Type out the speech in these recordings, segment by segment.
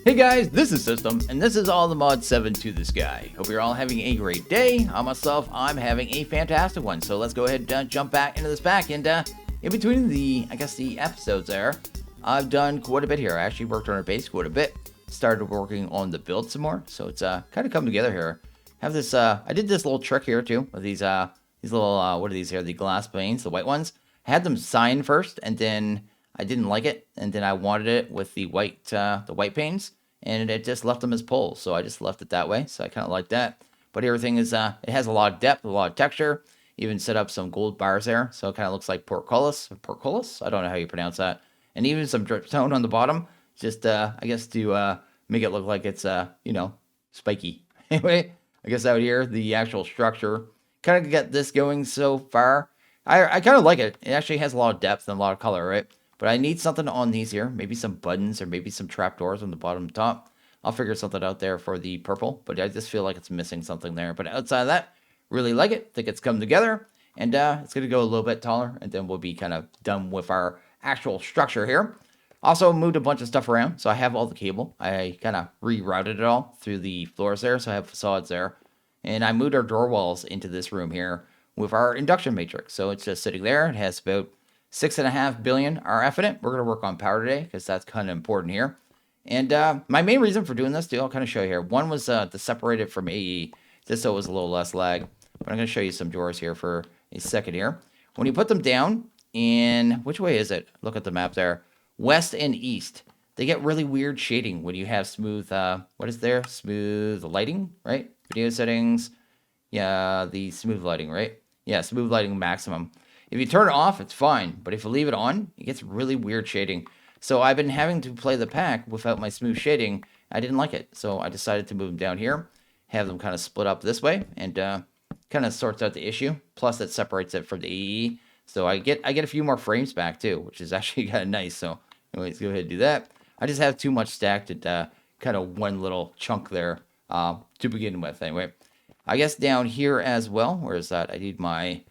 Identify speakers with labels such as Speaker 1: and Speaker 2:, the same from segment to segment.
Speaker 1: Hey guys, this is System, and this is all the mod 7 to the sky. Hope you're all having a great day. I'm having a fantastic one. So let's go ahead and jump back into this pack. And in between the episodes there, I've done quite a bit here. I actually worked on our base quite a bit. Started working on the build some more. So it's kind of come together here. Have this, I did this little trick here too with these little, what are these here? The glass panes, the white ones. I had them sign first, and then I didn't like it, and then I wanted it with the white panes, and it just left them as poles. So I just left it that way. So I kind of like that. But everything is, it has a lot of depth, a lot of texture. Even set up some gold bars there, so it kind of looks like portcullis. Portcullis? I don't know how you pronounce that. And even some dripstone on the bottom, just I guess to make it look like it's spiky. Anyway, I guess out here the actual structure kind of get this going so far. I kind of like it. It actually has a lot of depth and a lot of color, right? But I need something on these here. Maybe some buttons or maybe some trapdoors on the bottom top. I'll figure something out there for the purple. But I just feel like it's missing something there. But outside of that, really like it. Think it's come together. And it's going to go a little bit taller. And then we'll be kind of done with our actual structure here. Also moved a bunch of stuff around. So I have all the cable. I kind of rerouted it all through the floors there. So I have facades there. And I moved our door walls into this room here with our induction matrix. So it's just sitting there. It has about 6.5 billion RF in it. We're going to work on power today because that's kind of important here. And my main reason for doing this, too, I'll kind of show you here. One was to separate it from AE, just so it was a little less lag. But I'm going to show you some drawers here for a second here. When you put them down in, which way is it? Look at the map there. West and east. They get really weird shading when you have smooth, what is there? Smooth lighting, right? Video settings. Yeah, the smooth lighting, right? Yeah, smooth lighting maximum. If you turn it off, it's fine. But if you leave it on, it gets really weird shading. So I've been having to play the pack without my smooth shading. I didn't like it. So I decided to move them down here. Have them kind of split up this way. And kind of sorts out the issue. Plus it separates it from the AE. So I get a few more frames back too. Which is actually kind of nice. So anyways, go ahead and do that. I just have too much stacked at kind of one little chunk there to begin with. Anyway, I guess down here as well. Where is that? I need my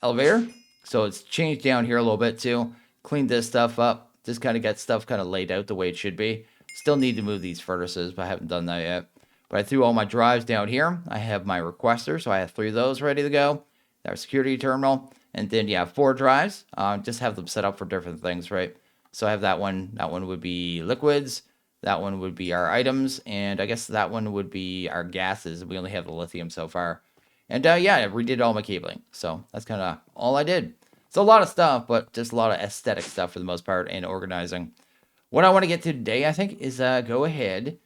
Speaker 1: elevator. So it's changed down here a little bit too. Cleaned this stuff up. Just kind of got stuff kind of laid out the way it should be. Still need to move these furnaces, but I haven't done that yet. But I threw all my drives down here. I have my requester, so I have 3 of those ready to go. Our security terminal. And then, yeah, 4 drives. Just have them set up for different things, right? So I have that one. That one would be liquids. That one would be our items. And I guess that one would be our gases. We only have the lithium so far. And yeah, I redid all my cabling. So that's kind of all I did. It's a lot of stuff, but just a lot of aesthetic stuff for the most part and organizing. What I want to get to today, I think, is go ahead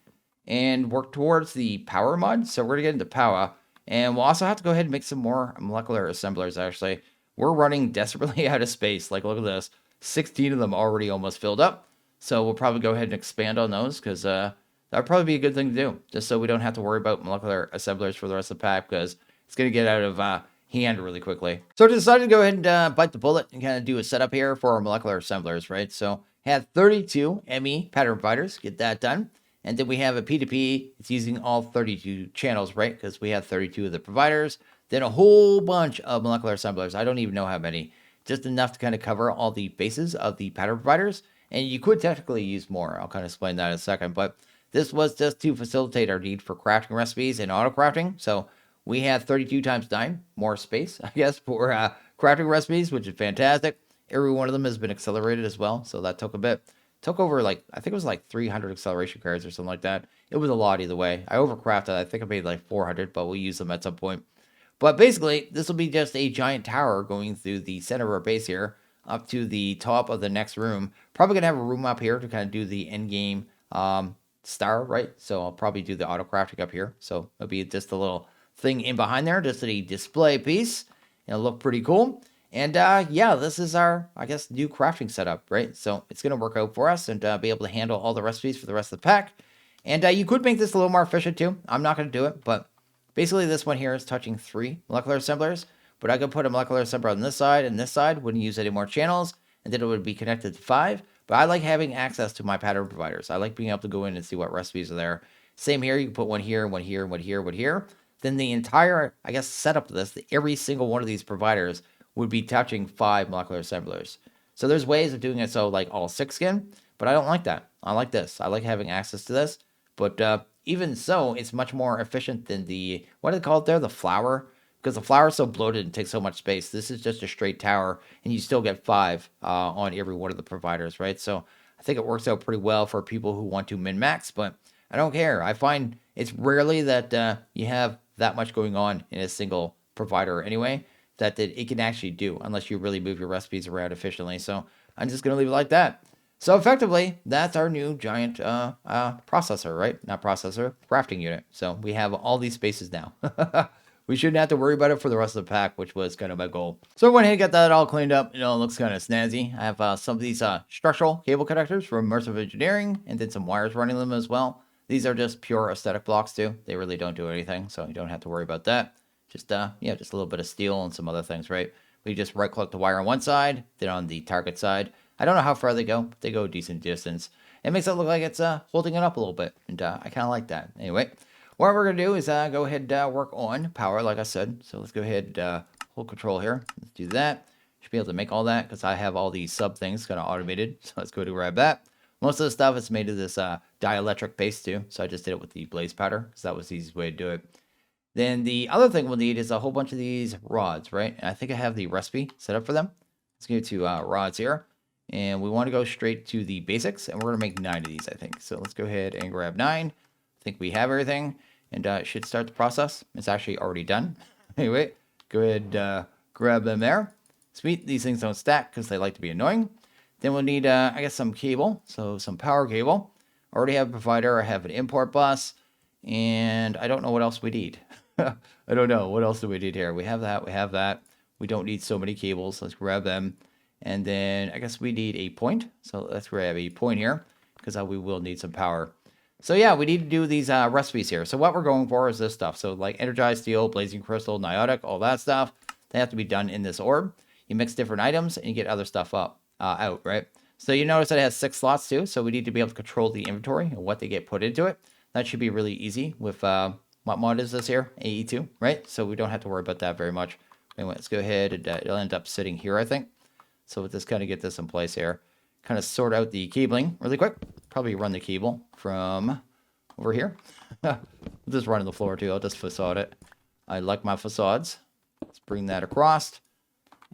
Speaker 1: and work towards the power mod. So we're going to get into Powah. And we'll also have to go ahead and make some more molecular assemblers, actually. We're running desperately out of space. Like, look at this. 16 of them already almost filled up. So we'll probably go ahead and expand on those because that would probably be a good thing to do. Just so we don't have to worry about molecular assemblers for the rest of the pack because it's going to get out of hand really quickly. So I decided to go ahead and bite the bullet and kind of do a setup here for our molecular assemblers, right? So had 32 ME pattern providers, get that done. And then we have a P2P. It's using all 32 channels, right? Because we have 32 of the providers. Then a whole bunch of molecular assemblers. I don't even know how many. Just enough to kind of cover all the bases of the pattern providers. And you could technically use more. I'll kind of explain that in a second. But this was just to facilitate our need for crafting recipes and auto crafting. So we had 32 times 9 more space, I guess, for crafting recipes, which is fantastic. Every one of them has been accelerated as well. So that took a bit. Took over I think it was like 300 acceleration cards or something like that. It was a lot either way. I overcrafted. I think I made like 400, but we'll use them at some point. But basically, this will be just a giant tower going through the center of our base here up to the top of the next room. Probably going to have a room up here to kind of do the end game star, right? So I'll probably do the auto crafting up here. So it'll be just a little thing in behind there, just a display piece. It'll look pretty cool. And yeah, this is our, I guess, new crafting setup, right? So it's going to work out for us and be able to handle all the recipes for the rest of the pack. And you could make this a little more efficient too. I'm not going to do it, but basically this one here is touching 3 molecular assemblers. But I could put a molecular assembler on this side and this side, wouldn't use any more channels, and then it would be connected to 5. But I like having access to my pattern providers. I like being able to go in and see what recipes are there. Same here, you can put one here, one here, one here, one here. Then the entire, I guess, setup of this, every single one of these providers would be touching 5 molecular assemblers. So there's ways of doing it so like all 6 skin, But I don't like that. I like this. I like having access to this. But even so, it's much more efficient than the, what do they call it there? The flower? Because the flower is so bloated and takes so much space. This is just a straight tower, and you still get 5 on every one of the providers, right? So I think it works out pretty well for people who want to min-max, but I don't care. I find it's rarely that you have that much going on in a single provider anyway, that it can actually do, unless you really move your recipes around efficiently. So I'm just going to leave it like that. So effectively, that's our new giant processor, right? Not processor, crafting unit. So we have all these spaces now. We shouldn't have to worry about it for the rest of the pack, which was kind of my goal. So I went ahead and got that all cleaned up. It all looks kind of snazzy. I have some of these structural cable connectors from Immersive Engineering, and then some wires running them as well. These are just pure aesthetic blocks too. They really don't do anything, so you don't have to worry about that. Just yeah, just a little bit of steel and some other things, right? We just right click the wire on one side, then on the target side. I don't know how far they go, but they go a decent distance. It makes it look like it's holding it up a little bit, and I kind of like that. Anyway, what we're going to do is go ahead and work on power, like I said. So let's go ahead and hold control here. Let's do that. Should be able to make all that because I have all these sub things kind of automated. So let's go to grab that. Most of the stuff is made of this dielectric paste too. So I just did it with the blaze powder because that was the easiest way to do it. Then the other thing we'll need is a whole bunch of these rods, right? And I think I have the recipe set up for them. Let's go to rods here. And we want to go straight to the basics. And we're going to make 9 of these, I think. So let's go ahead and grab 9. I think we have everything. And it should start the process. It's actually already done. Anyway, go ahead, grab them there. Sweet, these things don't stack because they like to be annoying. Then we'll need, I guess, some cable. So some power cable. I already have a provider. I have an import bus. And I don't know what else we need. I don't know. What else do we need here? We have that. We have that. We don't need so many cables. Let's grab them. And then I guess we need a point. So let's grab a point here because we will need some power. So yeah, we need to do these recipes here. So what we're going for is this stuff. So like energized steel, blazing crystal, niotic, all that stuff. They have to be done in this orb. You mix different items and you get other stuff out, right? So you notice that it has 6 slots too. So we need to be able to control the inventory and what they get put into it. That should be really easy with, what mod is this here? AE2, right? So we don't have to worry about that very much. Anyway, let's go ahead and it'll end up sitting here, I think. So we'll just kind of get this in place here. Kind of sort out the cabling really quick. Probably run the cable from over here. We'll just run on the floor too. I'll just facade it. I like my facades. Let's bring that across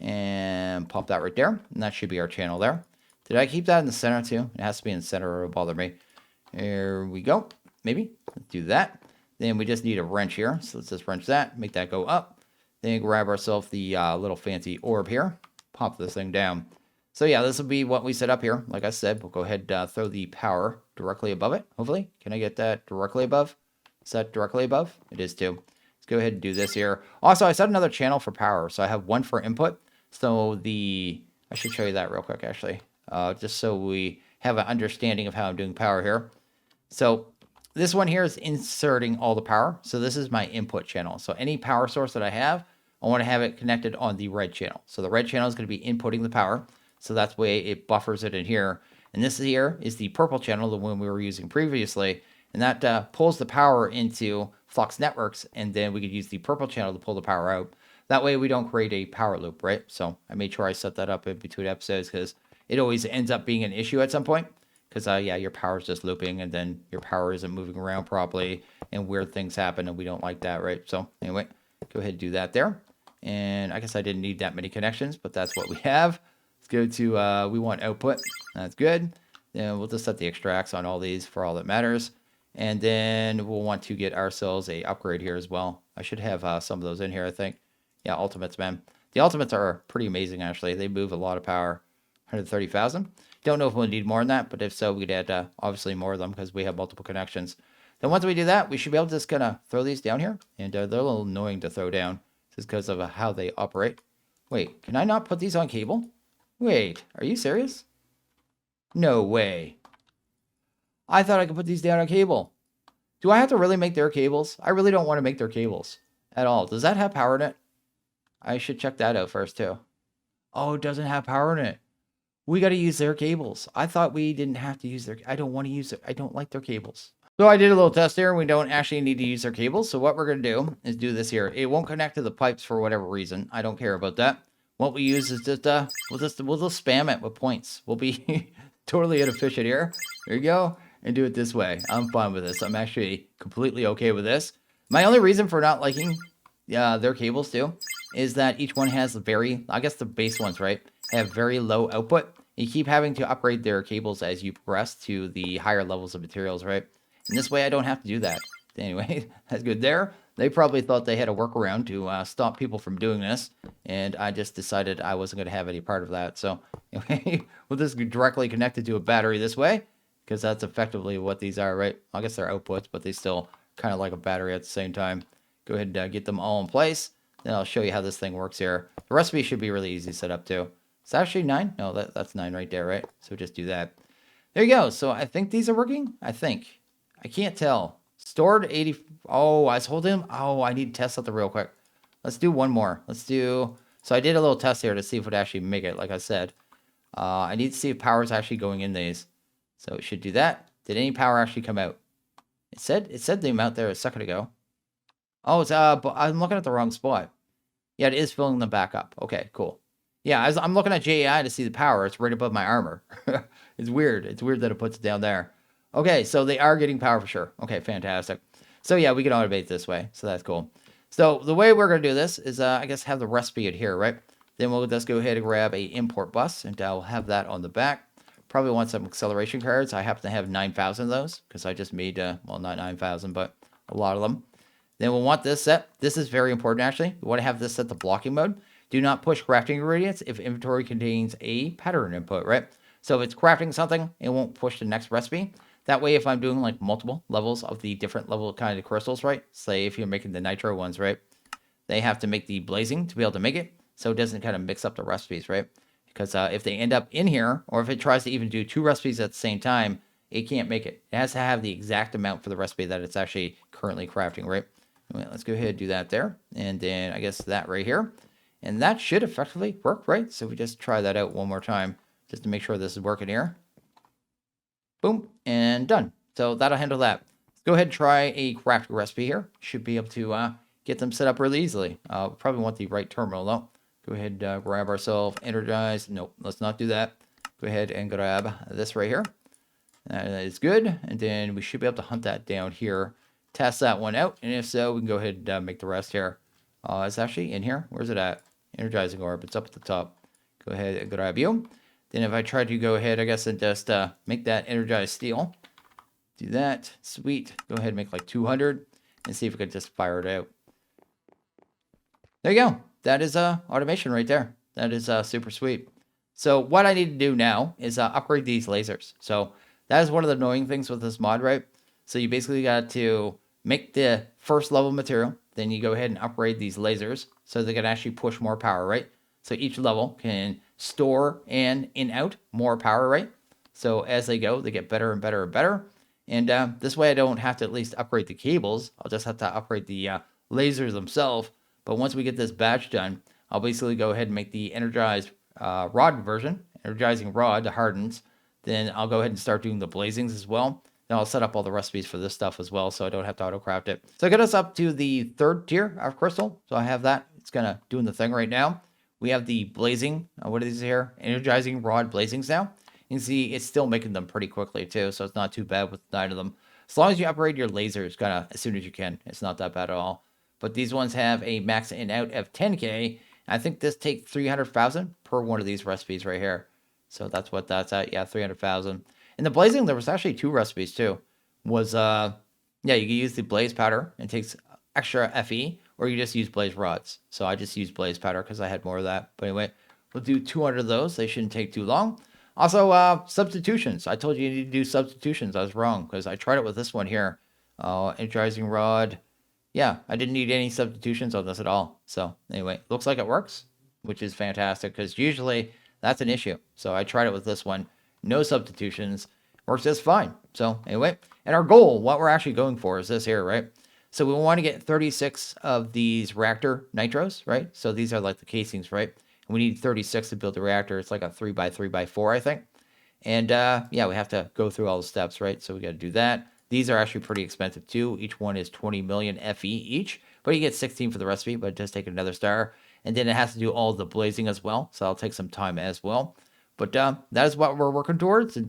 Speaker 1: and pop that right there. And that should be our channel there. Did I keep that in the center too? It has to be in the center or it'll bother me. Here we go. Maybe. Let's do that. Then we just need a wrench here. So let's just wrench that. Make that go up. Then grab ourselves the little fancy orb here. Pop this thing down. So yeah, this will be what we set up here. Like I said, we'll go ahead and throw the power directly above it, hopefully. Can I get that directly above? Is that directly above? It is too. Let's go ahead and do this here. Also, I set another channel for power. So I have one for input. So I should show you that real quick, actually. Just so we have an understanding of how I'm doing power here. So this one here is inserting all the power. So this is my input channel. So any power source that I have, I want to have it connected on the red channel. So the red channel is going to be inputting the power. So that's the way it buffers it in here. And this here is the purple channel, the one we were using previously. And that pulls the power into Flux Networks. And then we could use the purple channel to pull the power out. That way we don't create a power loop, right? So I made sure I set that up in between episodes because it always ends up being an issue at some point. Because, yeah, your power is just looping and then your power isn't moving around properly. And weird things happen and we don't like that, right? So anyway, go ahead and do that there. And I guess I didn't need that many connections, but that's what we have. Let's go to, we want output. That's good. Then we'll just set the extracts on all these for all that matters. And then we'll want to get ourselves a upgrade here as well. I should have some of those in here, I think. Yeah, ultimates, man. The ultimates are pretty amazing, actually. They move a lot of power. 130,000. Don't know if we'll need more than that, but if so, we'd add obviously more of them because we have multiple connections. Then once we do that, we should be able to just kind of throw these down here. And they're a little annoying to throw down just because of how they operate. Wait, can I not put these on cable? Wait, are you serious? No way. I thought I could put these down on cable. Do I have to really make their cables? I really don't want to make their cables at all. Does that have power in it? I should check that out first too. Oh, it doesn't have power in it. We got to use their cables. I thought we didn't have to use their... I don't want to use it. I don't like their cables. So I did a little test here. We don't actually need to use their cables. So what we're going to do is do this here. It won't connect to the pipes for whatever reason. I don't care about that. What we use is just, we'll just spam it with points. We'll be totally inefficient here. There you go. And do it this way. I'm fine with this. I'm actually completely okay with this. My only reason for not liking their cables too is that each one has I guess the base ones, right, have very low output. You keep having to upgrade their cables as you progress to the higher levels of materials, right? And this way I don't have to do that. Anyway, that's good there. They probably thought they had a workaround to stop people from doing this, and I just decided I wasn't going to have any part of that. So anyway, we'll just directly connect it to a battery this way, because that's effectively what these are, right? I guess they're outputs, but they still kind of like a battery at the same time. Go ahead and get them all in place. Then I'll show you how this thing works here. The recipe should be really easy to set up too. It's actually 9. No, that's 9 right there, right? So just do that. There you go. So I think these are working. I think. I can't tell. Stored 80. Oh, I was holding them. Oh, I need to test something real quick. Let's do one more. Let's do. So I did a little test here to see if it would actually make it, like I said. I need to see if power is actually going in these. So it should do that. Did any power actually come out? It said the amount there a second ago. Oh, it's but I'm looking at the wrong spot. Yeah, it is filling them back up. Okay, cool. Yeah, I'm looking at JAI to see the power. It's right above my armor. It's weird. It's weird that it puts it down there. Okay, so they are getting power for sure. Okay, fantastic. So yeah, we can automate this way. So that's cool. So the way we're going to do this is, I guess, have the recipe in here, right? Then we'll just go ahead and grab a import bus, and I'll have that on the back. Probably want some acceleration cards. I happen to have 9,000 of those because I just made, well, not 9,000, but a lot of them. Then we'll want this set. This is very important, actually. We want to have this set to blocking mode. Do not push crafting ingredients if inventory contains a pattern input, right? So if it's crafting something, it won't push the next recipe. That way, if I'm doing like multiple levels of the different level kind of crystals, right? Say if you're making the nitro ones, right? They have to make the blazing to be able to make it. So it doesn't kind of mix up the recipes, right? Because if they end up in here, or if it tries to even do 2 recipes at the same time, it can't make it. It has to have the exact amount for the recipe that it's actually currently crafting, right? Anyway, let's go ahead and do that there. And then I guess that right here. And that should effectively work, right? So we just try that out one more time just to make sure this is working here. Boom, and done. So that'll handle that. Let's go ahead and try a craft recipe here. Should be able to get them set up really easily. Probably want the right terminal though. Go ahead and grab ourselves Energize. Nope, let's not do that. Go ahead and grab this right here. That is good. And then we should be able to hunt that down here. Test that one out. And if so, we can go ahead and make the rest here. It's actually in here. Where's it at? Energizing orb. It's up at the top. Go ahead and grab you. Then if I try to go ahead, I guess, and just make that energized steel. Do that. Sweet. Go ahead and make like 200. And see if we can just fire it out. There you go. That is automation right there. That is super sweet. So what I need to do now is upgrade these lasers. So that is one of the annoying things with this mod, right? So you basically got to make the first level material. Then you go ahead and upgrade these lasers so they can actually push more power, right? So each level can store and in-out more power, right? So as they go, they get better and better and better. And this way I don't have to at least upgrade the cables. I'll just have to upgrade the lasers themselves. But once we get this batch done, I'll basically go ahead and make the energized rod version, energizing rod, the hardens. Then I'll go ahead and start doing the blazings as well. Then I'll set up all the recipes for this stuff as well, so I don't have to auto-craft it. So I got us up to the 3rd tier of crystal. So I have that. It's kind of doing the thing right now. We have the blazing, what are these here? Energizing rod blazings now. You can see it's still making them pretty quickly too, so it's not too bad with 9 of them. As long as you upgrade your lasers kind of as soon as you can, it's not that bad at all. But these ones have a max in out of 10K. I think this takes 300,000 per one of these recipes right here. So that's what that's at. Yeah, 300,000. In the blazing, there was actually 2 recipes too. Yeah, you can use the blaze powder. It takes extra FE, or you just use blaze rods. So I just used blaze powder because I had more of that. But anyway, we'll do 200 of those. They shouldn't take too long. Also, substitutions. I told you you need to do substitutions. I was wrong because I tried it with this one here. Energizing rod. Yeah, I didn't need any substitutions on this at all. So anyway, looks like it works, which is fantastic because usually that's an issue. So I tried it with this one. No substitutions. Works just fine. So anyway, and our goal, what we're actually going for is this here, right? So we want to get 36 of these reactor nitros, right? So these are like the casings, right? And we need 36 to build the reactor. It's like a 3x3x4, I think. And yeah, we have to go through all the steps, right? So we got to do that. These are actually pretty expensive too. Each one is 20 million FE each, but you get 16 for the recipe, but it does take another star. And then it has to do all the blazing as well. So that'll take some time as well. But that is what we're working towards. And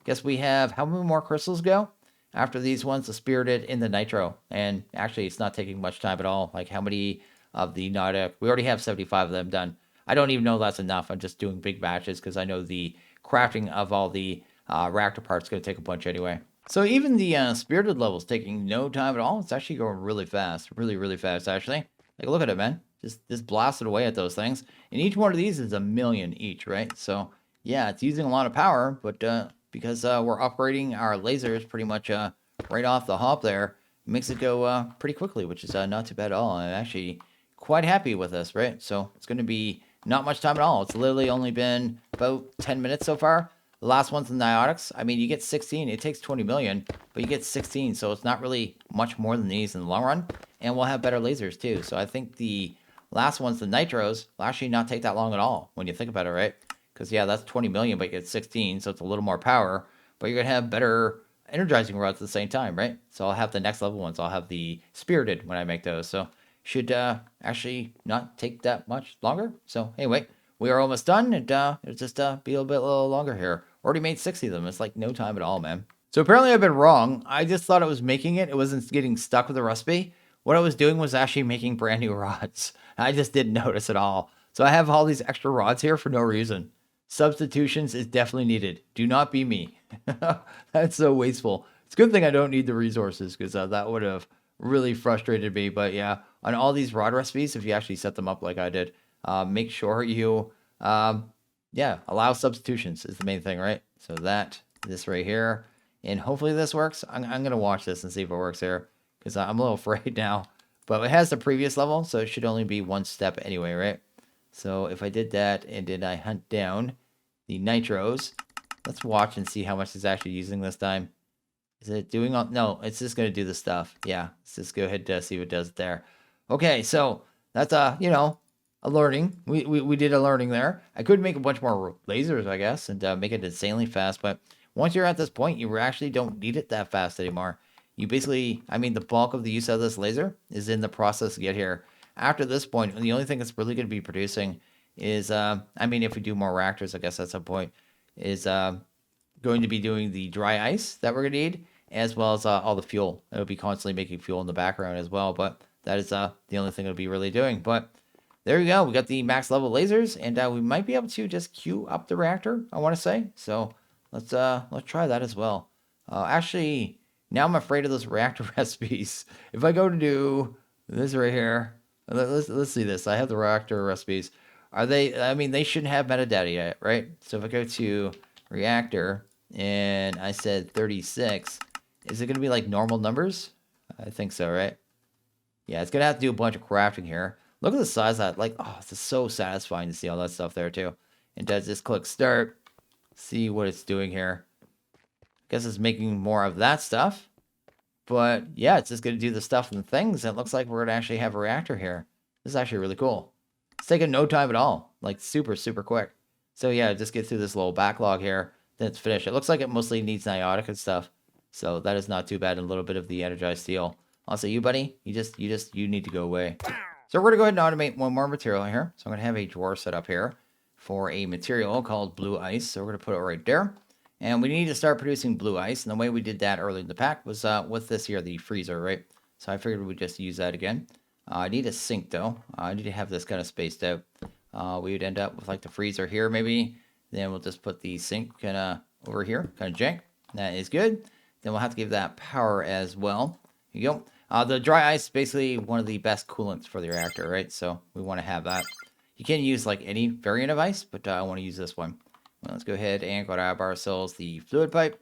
Speaker 1: guess we have how many more crystals go? After these ones, the spirited in the nitro. And actually, it's not taking much time at all. Like how many of the Nautic? We already have 75 of them done. I don't even know that's enough. I'm just doing big batches because I know the crafting of all the reactor parts is going to take a bunch anyway. So even the spirited level is taking no time at all. It's actually going really fast. Really, really fast, actually. Like, look at it, man. Just blasted away at those things. And each one of these is 1,000,000 each, right? So, yeah, it's using a lot of power, but because we're upgrading our lasers pretty much right off the hop there, it makes it go pretty quickly, which is not too bad at all. I'm actually quite happy with this, right? So it's going to be not much time at all. It's literally only been about 10 minutes so far. The last one's the Niotics. I mean, you get 16. It takes 20 million, but you get 16, so it's not really much more than these in the long run. And we'll have better lasers, too. So I think the last one's the Nitros will actually not take that long at all when you think about it, right? Because, yeah, that's 20 million, but you get 16, so it's a little more power. But you're going to have better energizing rods at the same time, right? So I'll have the next level ones. I'll have the spirited when I make those. So should actually not take that much longer. So anyway, we are almost done. And it'll just be a little longer here. Already made 60 of them. It's like no time at all, man. So apparently I've been wrong. I just thought it was making it. It wasn't getting stuck with the recipe. What I was doing was actually making brand new rods. I just didn't notice at all. So I have all these extra rods here for no reason. Substitutions is definitely needed. Do not be me. That's so wasteful. It's a good thing I don't need the resources because that would have really frustrated me. But yeah, on all these rod recipes, if you actually set them up like I did, make sure you, allow substitutions is the main thing, right? So this right here, and hopefully this works. I'm going to watch this and see if it works here because I'm a little afraid now. But it has the previous level, so it should only be one step anyway, right? So if I did that and then I hunt down the nitros, let's watch and see how much it's actually using this time. Is it doing all? No, it's just going to do the stuff. Yeah, let's just go ahead and see what it does there. Okay, so that's a learning. We did a learning there. I could make a bunch more lasers, I guess, and make it insanely fast. But once you're at this point, you actually don't need it that fast anymore. You basically, the bulk of the use of this laser is in the process to get here. After this point, the only thing it's really going to be producing is, if we do more reactors, I guess at some point, is going to be doing the dry ice that we're going to need, as well as all the fuel. It'll be constantly making fuel in the background as well, but that is the only thing it'll be really doing. But there we go. We got the max level lasers, and we might be able to just queue up the reactor, I want to say. So let's try that as well. Actually, now I'm afraid of those reactor recipes. If I go to do this right here, let's see this. I have the reactor recipes. Are they? They shouldn't have metadata yet, right? So if I go to reactor and I said 36, is it going to be like normal numbers? I think so, right? Yeah, it's going to have to do a bunch of crafting here. Look at the size of that. Like, oh, it's just so satisfying to see all that stuff there too. And does just click start. See what it's doing here. Guess it's making more of that stuff. But yeah, it's just going to do the stuff and things. It looks like we're going to actually have a reactor here. This is actually really cool. It's taking no time at all. Like super, super quick. So yeah, just get through this little backlog here. Then it's finished. It looks like it mostly needs niotic and stuff. So that is not too bad. And a little bit of the energized steel. Also, you buddy, you need to go away. So we're going to go ahead and automate one more material here. So I'm going to have a drawer set up here for a material called blue ice. So we're going to put it right there. And we need to start producing blue ice. And the way we did that earlier in the pack was with this here, the freezer, right? So I figured we'd just use that again. I need a sink, though. I need to have this kind of spaced out. We would end up with like the freezer here, maybe. Then we'll just put the sink kind of over here, kind of jank. That is good. Then we'll have to give that power as well. Here you go. The dry ice is basically one of the best coolants for the reactor, right? So we want to have that. You can use like any variant of ice, but I want to use this one. Well, let's go ahead and grab ourselves the fluid pipe.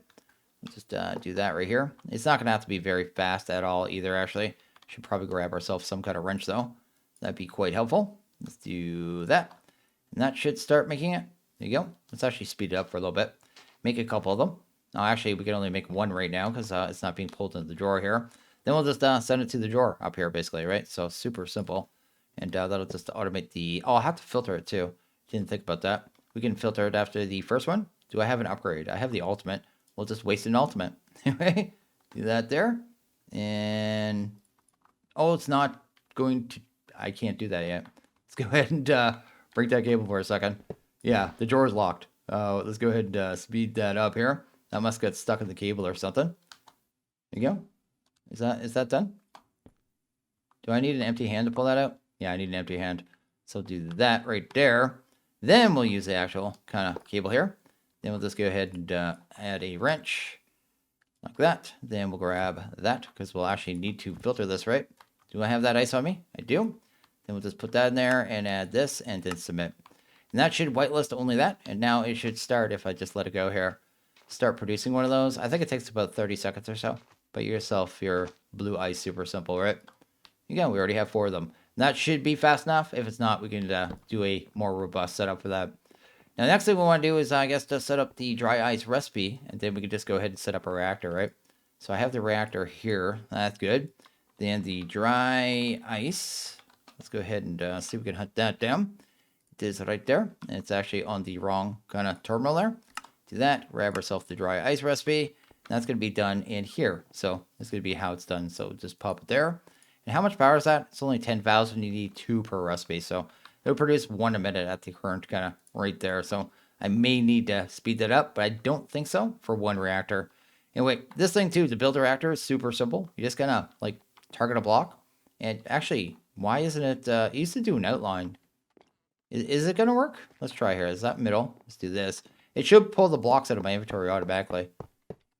Speaker 1: Let's just do that right here. It's not going to have to be very fast at all either, actually. Should probably grab ourselves some kind of wrench, though. That'd be quite helpful. Let's do that. And that should start making it. There you go. Let's actually speed it up for a little bit. Make a couple of them. No, actually, we can only make one right now because it's not being pulled into the drawer here. Then we'll just send it to the drawer up here, basically, right? So super simple. And that'll just automate the... Oh, I'll have to filter it, too. Didn't think about that. We can filter it after the first one. Do I have an upgrade? I have the ultimate. We'll just waste an ultimate. Anyway, do that there. And... Oh, it's not going to... I can't do that yet. Let's go ahead and break that cable for a second. Yeah, the drawer is locked. Let's go ahead and speed that up here. That must get stuck in the cable or something. There you go. Is that done? Do I need an empty hand to pull that out? Yeah, I need an empty hand. So do that right there. Then we'll use the actual kind of cable here. Then we'll just go ahead and add a wrench like that. Then we'll grab that because we'll actually need to filter this, right? Do I have that ice on me? I do. Then we'll just put that in there and add this and then submit. And that should whitelist only that. And now it should start, if I just let it go here, start producing one of those. I think it takes about 30 seconds or so. But yourself, your blue ice, super simple, right? Again, we already have 4 of them. And that should be fast enough. If it's not, we can do a more robust setup for that. Now, the next thing we want to do is, I guess, just set up the dry ice recipe. And then we can just go ahead and set up a reactor, right? So I have the reactor here. That's good. Then the dry ice. Let's go ahead and see if we can hunt that down. It is right there. And it's actually on the wrong kind of terminal there. Do that. Grab ourselves the dry ice recipe. That's going to be done in here. So that's going to be how it's done. So just pop it there. And how much power is that? It's only 10,000. You need 2 per recipe. So it'll produce 1 a minute at the current kind of right there. So I may need to speed that up, but I don't think so for 1 reactor. Anyway, this thing too, to build a reactor is super simple. You just kind of like target a block. And actually, why isn't it? It used to do an outline. Is it going to work? Let's try here. Is that middle? Let's do this. It should pull the blocks out of my inventory automatically.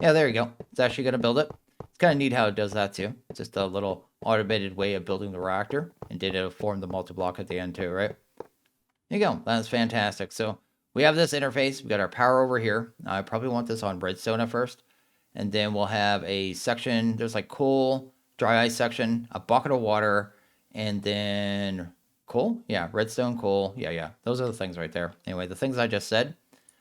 Speaker 1: Yeah, there you go. It's actually going to build it. It's kind of neat how it does that too. It's just a little automated way of building the reactor. And did it form the multi-block at the end too, right? There you go. That's fantastic. So we have this interface. We got our power over here. I probably want this on redstone at first. And then we'll have a section. There's like coal, dry ice section, a bucket of water, and then coal. Yeah, redstone, coal. Yeah. Those are the things right there. Anyway, the things I just said,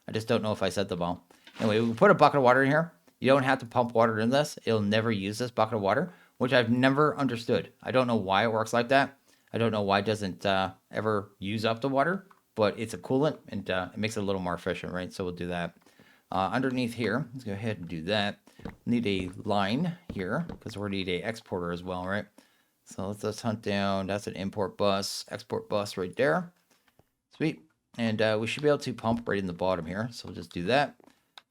Speaker 1: I just don't know if I said them all. Anyway, we put a bucket of water in here. You don't have to pump water in this. It'll never use this bucket of water, which I've never understood. I don't know why it works like that. I don't know why it doesn't ever use up the water, but it's a coolant and it makes it a little more efficient, right? So we'll do that. Underneath here, let's go ahead and do that. Need a line here because we're going to need a exporter as well, right? So let's hunt down. That's an import bus, export bus right there. Sweet. And we should be able to pump right in the bottom here. So we'll just do that.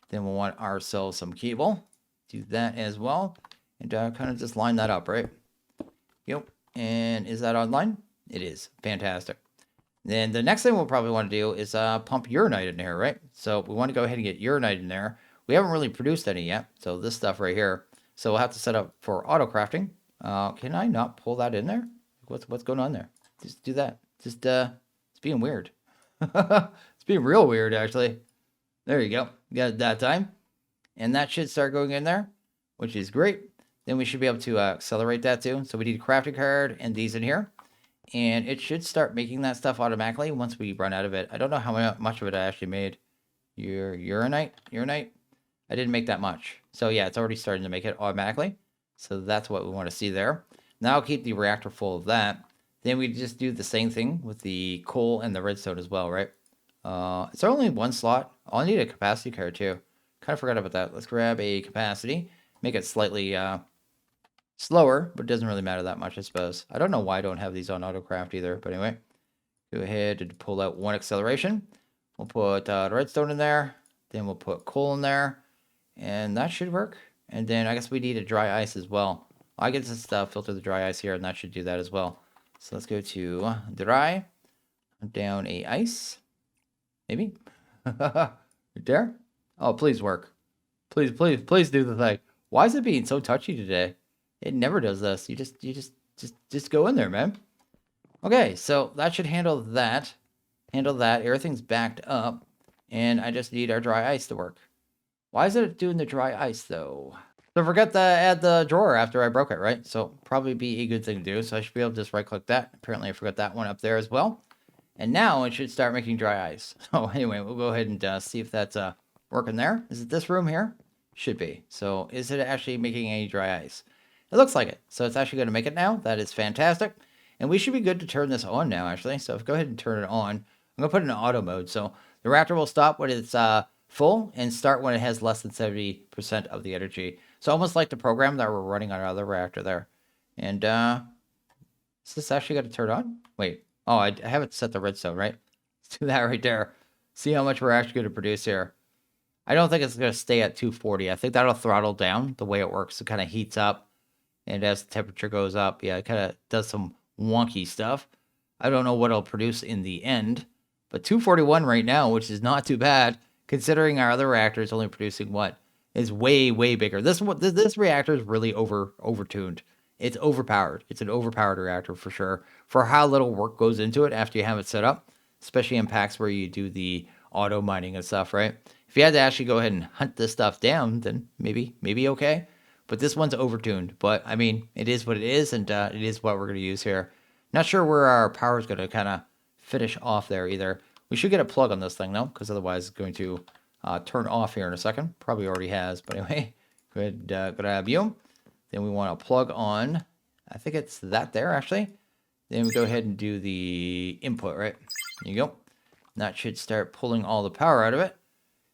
Speaker 1: Then we'll want ourselves some cable. Do that as well. And kind of just line that up, right? Yep. And is that online? It is. Fantastic. Then the next thing we'll probably want to do is pump uranite in here, right? So we want to go ahead and get uranite in there. We haven't really produced any yet. So this stuff right here. So we'll have to set up for auto crafting. Can I not pull that in there? What's going on there? Just do that. Just it's being weird. It's being real weird, actually. There you go. Got it that time. And that should start going in there, which is great. Then we should be able to accelerate that too. So we need a crafting card and these in here. And it should start making that stuff automatically once we run out of it. I don't know how much of it I actually made. Uranite? I didn't make that much. So yeah, it's already starting to make it automatically. So that's what we want to see there. Now I'll keep the reactor full of that. Then we just do the same thing with the coal and the redstone as well, right? It's only 1 slot. I'll need a capacity card too. Kind of forgot about that. Let's grab a capacity. Make it slightly slower, but it doesn't really matter that much, I suppose. I don't know why I don't have these on AutoCraft either, but anyway. Go ahead and pull out 1 acceleration. We'll put redstone in there. Then we'll put coal in there. And that should work. And then I guess we need a dry ice as well. I get this filter the dry ice here, and that should do that as well. So let's go to dry. Down a ice. Maybe. Right there. Oh, please work. Please do the thing. Why is it being so touchy today? It never does this. You just go in there, man. Okay, so that should handle that. Everything's backed up. And I just need our dry ice to work. Why is it doing the dry ice, though? So forget to add the drawer after I broke it, right? So probably be a good thing to do. So I should be able to just right-click that. Apparently I forgot that one up there as well. And now it should start making dry ice. So anyway, we'll go ahead and see if that's working there. Is it this room here? Should be. So is it actually making any dry ice? It looks like it. So it's actually going to make it now. That is fantastic. And we should be good to turn this on now, actually. So go ahead and turn it on. I'm going to put it in auto mode. So the reactor will stop when it's full and start when it has less than 70% of the energy. So almost like the program that we're running on our other reactor there. And is this actually going to turn on? Wait. Oh, I haven't set the redstone, right? Let's do that right there. See how much we're actually going to produce here. I don't think it's going to stay at 240. I think that'll throttle down the way it works. It kind of heats up, and as the temperature goes up, yeah, it kind of does some wonky stuff. I don't know what it'll produce in the end, but 241 right now, which is not too bad, considering our other reactor is only producing what is way, way bigger. This reactor is really overtuned. It's overpowered. It's an overpowered reactor for sure, for how little work goes into it after you have it set up, especially in packs where you do the auto mining and stuff, right? If you had to actually go ahead and hunt this stuff down, then maybe okay. But this one's overtuned. But, I mean, it is what it is, and it is what we're going to use here. Not sure where our power is going to kind of finish off there either. We should get a plug on this thing, though, because otherwise it's going to turn off here in a second. Probably already has, but anyway. Go ahead, grab you. Then we want to plug on, I think it's that there, actually. Then we go ahead and do the input, right? There you go. That should start pulling all the power out of it.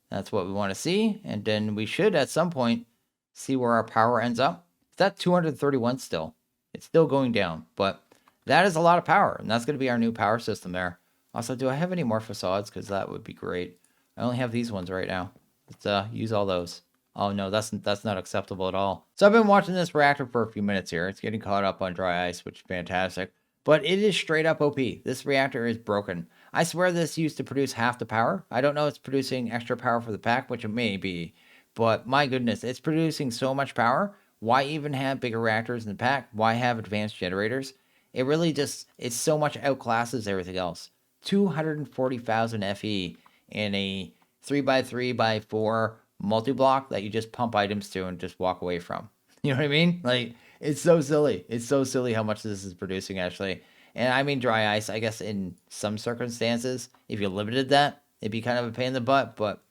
Speaker 1: That's what we want to see. And then we should, at some point, see where our power ends up. It's at 231 still. It's still going down, but that is a lot of power, and that's going to be our new power system there. Also, do I have any more facades? Because that would be great. I only have these ones right now. Let's use all those. Oh, no, that's not acceptable at all. So I've been watching this reactor for a few minutes here. It's getting caught up on dry ice, which is fantastic. But it is straight up OP. This reactor is broken. I swear this used to produce half the power. I don't know if it's producing extra power for the pack, which it may be. But my goodness, it's producing so much power. Why even have bigger reactors in the pack? Why have advanced generators? It really just, it's so much outclasses everything else. 240,000 FE in a 3x3x4 multi-block that you just pump items to and just walk away from. You know what I mean? Like, it's so silly. It's so silly how much this is producing, actually. And I mean dry ice, I guess in some circumstances, if you limited that, it'd be kind of a pain in the butt, but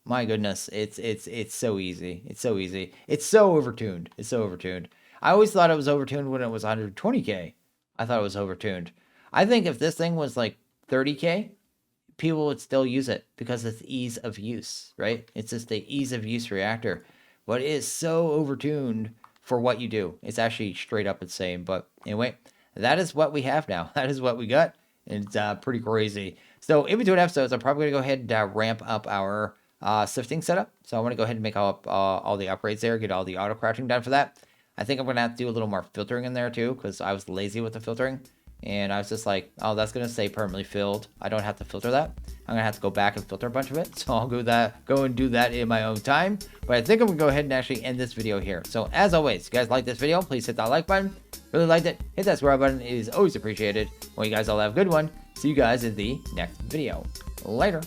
Speaker 1: my goodness, it's so easy. It's so easy. It's so overtuned. It's so overtuned. I always thought it was overtuned when it was 120K. I thought it was overtuned. I think if this thing was like 30K, people would still use it because it's ease of use, right? It's just the ease of use reactor. But it is so overtuned for what you do. It's actually straight up insane. But anyway, that is what we have now. That is what we got. It's pretty crazy. So in between episodes, I'm probably going to go ahead and ramp up our sifting setup. So I want to go ahead and make up all the upgrades there, get all the auto crouching done for that. I think I'm going to have to do a little more filtering in there too, because I was lazy with the filtering. And I was just like, oh, that's going to stay permanently filled. I don't have to filter that. I'm going to have to go back and filter a bunch of it. So I'll go and do that in my own time. But I think I'm going to go ahead and actually end this video here. So as always, if you guys like this video, please hit that like button. Really liked it, hit that subscribe button. It is always appreciated. Well, you guys all have a good one. See you guys in the next video. Later.